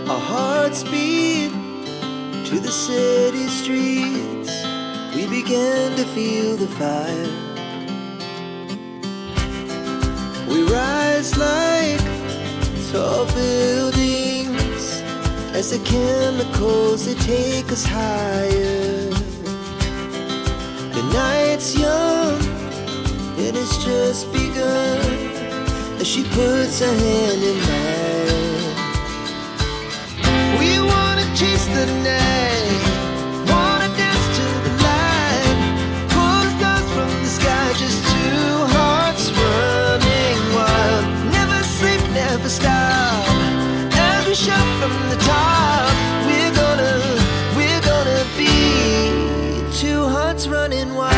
Our hearts beat to the city streets. We began to feel the fire. We rise like tall buildings as the chemicals, they take us higher. The night's young and it's just begun as she puts her hand in mine. We wanna chase the night, wanna dance to the light, pull stars from the sky, just two hearts running wild. Never sleep, never stop, as we shout from the top. We're gonna be two hearts running wild.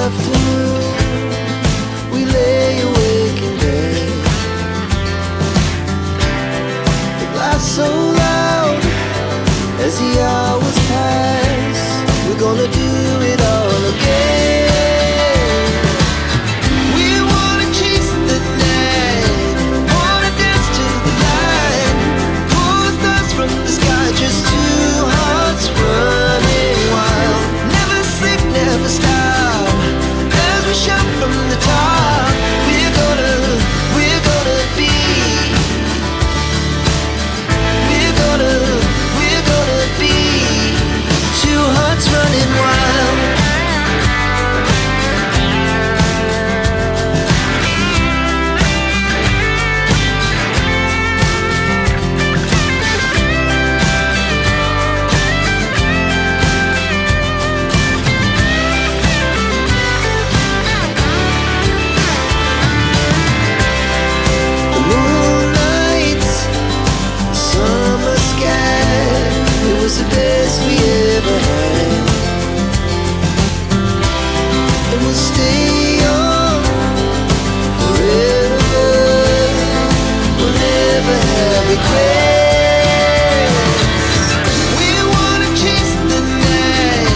Afternoon, we lay awake in bed. The laughs so loud as the hours pass. We're gonna do it all again. We wanna chase the night, wanna dance to the light, pull stars from the sky, just two hearts running wild. Never sleep, never stop, shout from the top. We're gonna be, we're gonna be two hearts running wild. The best we ever had, and we'll stay on forever. We'll never have regrets. We wanna chase the night,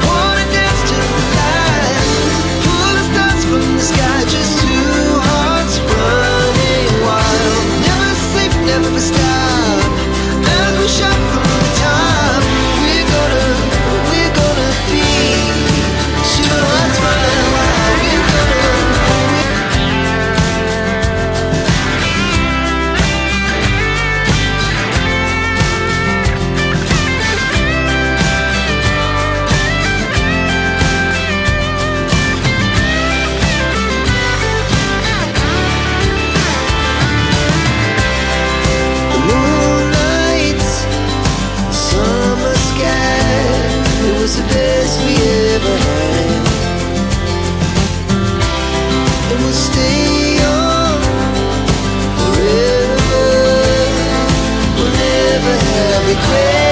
wanna dance to the light, pull the stars from the sky, just two hearts running wild. Never sleep, never stop, as we shout from the top. The best we ever had, and we'll stay on forever. We'll never have regrets.